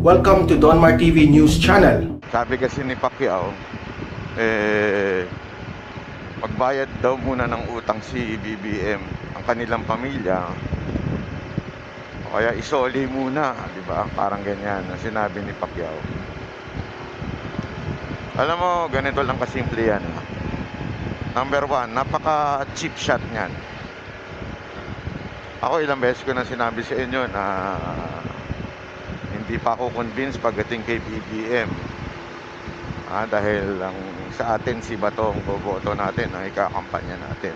Welcome to Donmar TV News Channel. Sabi kasi ni Pacquiao, magbayad daw muna ng utang si BBM, ang kanilang pamilya. O kaya isoli muna, di ba? Parang ganyan ang sinabi ni Pacquiao. Alam mo, ganito lang kasimple yan. Number one, napaka-cheap shot niyan. Ako ilang beses ko na sinabi sa inyo na hindi pa ako convinced pagdating kay BBM. Dahil lang sa atin si Bato ang boboto natin, ang ikakampanya natin.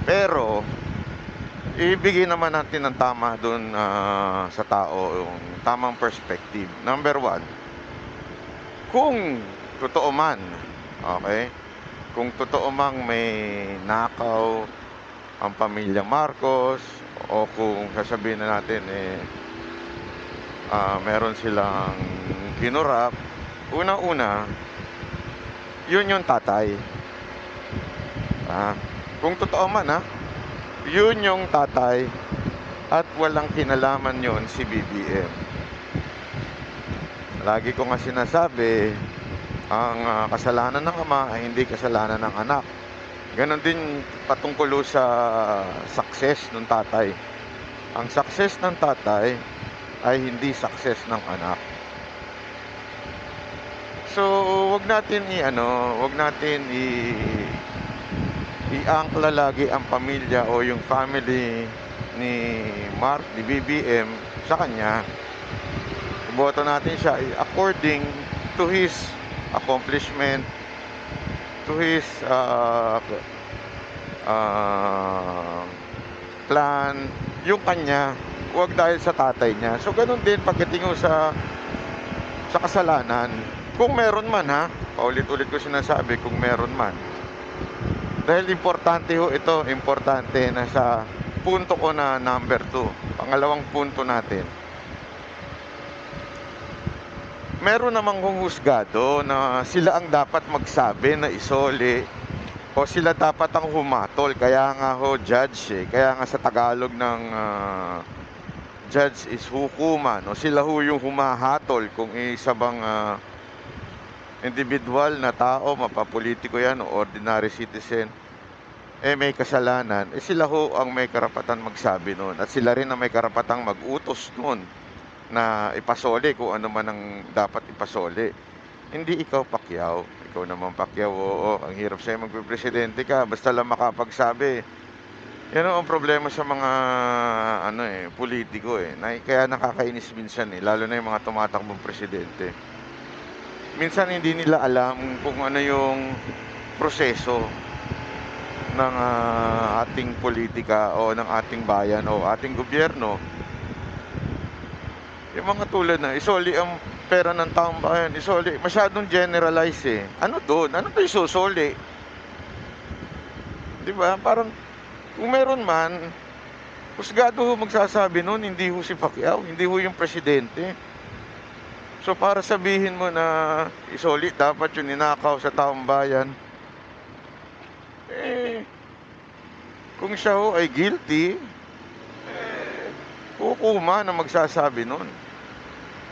Pero ibigay naman natin ng tama doon sa tao, yung tamang perspective. Number one, kung totoo man, okay, kung totoo mang may nakaw ang pamilya Marcos, o kung sasabihin na natin meron silang kinurap, unang-una, yun yung tatay. Kung totoo man, yun yung tatay at walang kinalaman yun si BBM. Lagi ko nga sinasabi, ang kasalanan ng ama ay hindi kasalanan ng anak. Ganon din patungkol sa success ng tatay. Ang success ng tatay ay hindi success ng anak. So, wag natin i-angkla lagi ang pamilya o yung family ni BBM sa kanya. Iboto natin siya according to his accomplishment, to his plan, yung kanya, wag dahil sa tatay niya. So, ganun din pagdating sa kasalanan. Kung meron man, paulit-ulit ko sinasabi, kung meron man. Dahil importante ito, importante na sa punto ko na number 2. Pangalawang punto natin. Meron namang huhusgado na sila ang dapat magsabi na isoli o sila dapat ang humatol. Kaya nga judge kaya nga sa Tagalog ng judge is hukuman, o sila yung humahatol kung isa bang individual na tao, mapapolitiko yan o ordinary citizen, may kasalanan, sila ang may karapatan magsabi nun, at sila rin ang may karapatang mag-utos nun na ipasoli kung ano man ang dapat ipasoli. Hindi ikaw, Pacquiao. Ikaw naman, Pacquiao, oo, ang hirap sa'yo magpipresidente ka basta lang makapagsabi. Yan ang problema sa mga politiko kaya nakakainis minsan lalo na yung mga tumatakbong presidente. Minsan hindi nila alam kung ano yung proseso ng ating politika o ng ating bayan o ating gobyerno. Yung mga tulad na isoli ang pera ng taong bayan, isoli, masyadong generalize Ano doon? Ano ba isusoli? Di ba? Parang kung meron man, husgado magsasabi nun, hindi si Pacquiao, hindi yung presidente. So para sabihin mo na isoli, dapat yung ninakaw sa taong bayan, kung siya ay guilty, hukuma na magsasabi nun.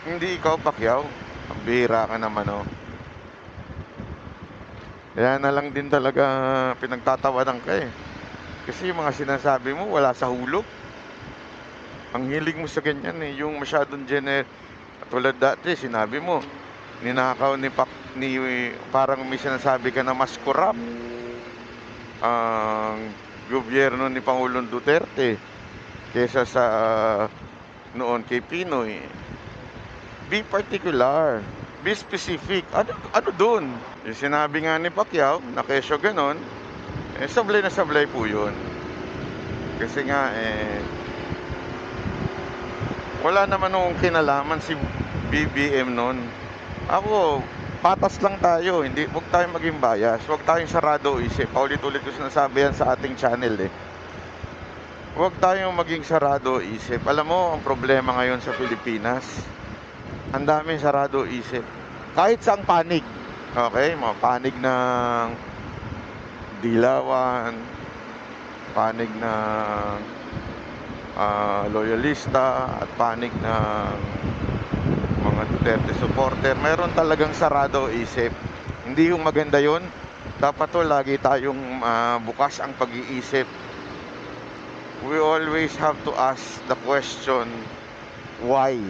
Hindi ikaw, Pacquiao. Ang bihira ka naman Kaya na lang din talaga pinagtatawanan ka Kasi yung mga sinasabi mo wala sa hulog. Ang hilig mo sa ganyan yung masyadong tulad dati, sinabi mo, ninakaw parang may sinasabi ka na mas corrupt ang gobyerno ni Pangulong Duterte kesa sa noon kay Pinoy. Be particular, be specific. Ano doon? Yung sinabi nga ni Pacquiao na kesyo ganon, sablay na sablay po yun. Kasi nga wala naman nung kinalaman si BBM noon. Ako, patas lang tayo, huwag tayong maging bias, huwag tayong sarado isip. Paulit-ulit ko sinasabi yan sa ating channel Huwag tayong maging sarado isip. Alam mo, ang problema ngayon sa Pilipinas, ang daming sarado isip. Kahit saang panig, okay, mga panig ng Dilawan, panig ng loyalista, at panig ng mga mga Duterte supporter, meron talagang sarado isip. Hindi yung maganda yun. Dapat to lagi tayong bukas ang pag-iisip. We always have to ask the question, why?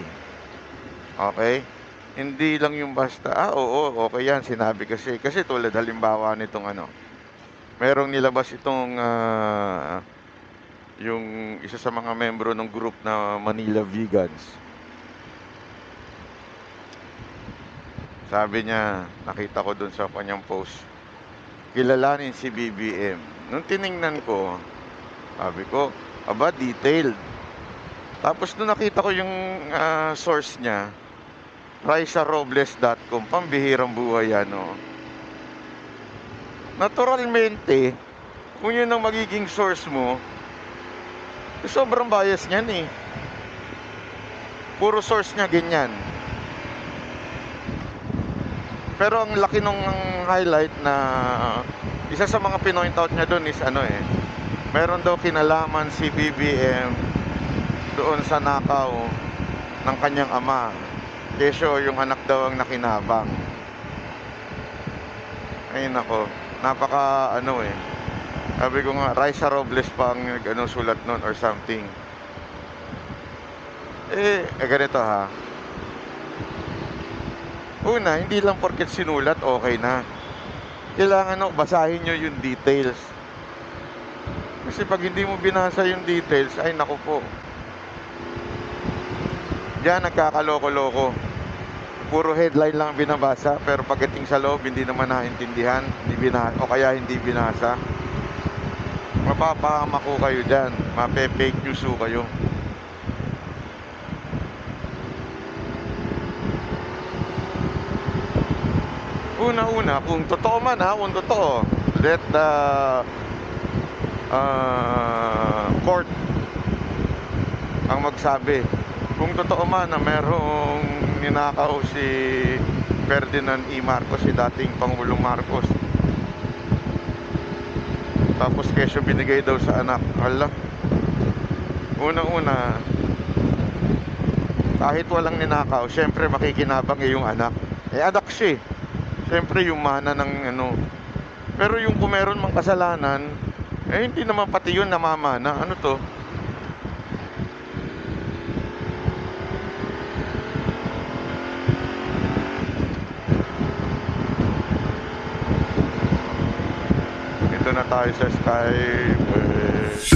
Okay? Hindi lang yung basta, oo, okay yan, sinabi kasi. Kasi tulad halimbawa nitong merong nilabas itong yung isa sa mga membro ng group na Manila Vegans. Sabi niya, nakita ko dun sa kanyang post, kilalanin si BBM. Nung tiningnan ko, sabi ko, aba, detailed. Tapos nung nakita ko yung source niya, raisarobles.com, pambihirang buhay yan, oh. Naturalmente, kung yun ang magiging source mo, sobrang bias niyan eh. Puro source niya ganyan. Pero ang laki nung highlight na isa sa mga pinoint out niya doon is meron daw kinalaman si BBM doon sa nakaw ng kanyang ama. Kesyo yung anak daw ang nakinabang. Ay nako, napaka sabi ko nga, Raisa Robles pa ang sulat nun or something. Ganito ha. Una, hindi lang porket sinulat, okay na. Kailangan basahin nyo yung details. Kasi pag hindi mo binasa yung details, ay naku po. Diyan nagkakaloko-loko. Puro headline lang binabasa, pero pagdating sa loob, hindi naman naintindihan, o kaya hindi binasa. Mapapahama ko kayo dyan, mape-fake news ko kayo. Una-una, kung totoo man kung totoo, let the court ang magsabi. Kung totoo man na merong ninakaw si Ferdinand E. Marcos, si dating Pangulong Marcos, tapos kesyo binigay daw sa anak. Hala, unang-una, kahit walang ninakaw, syempre makikinabang yung anak. Anak siya. Syempre yung mana ng Pero yung kung meron mang kasalanan, hindi naman pati yun namamana. Ano to? Ito na tayo sa Skype.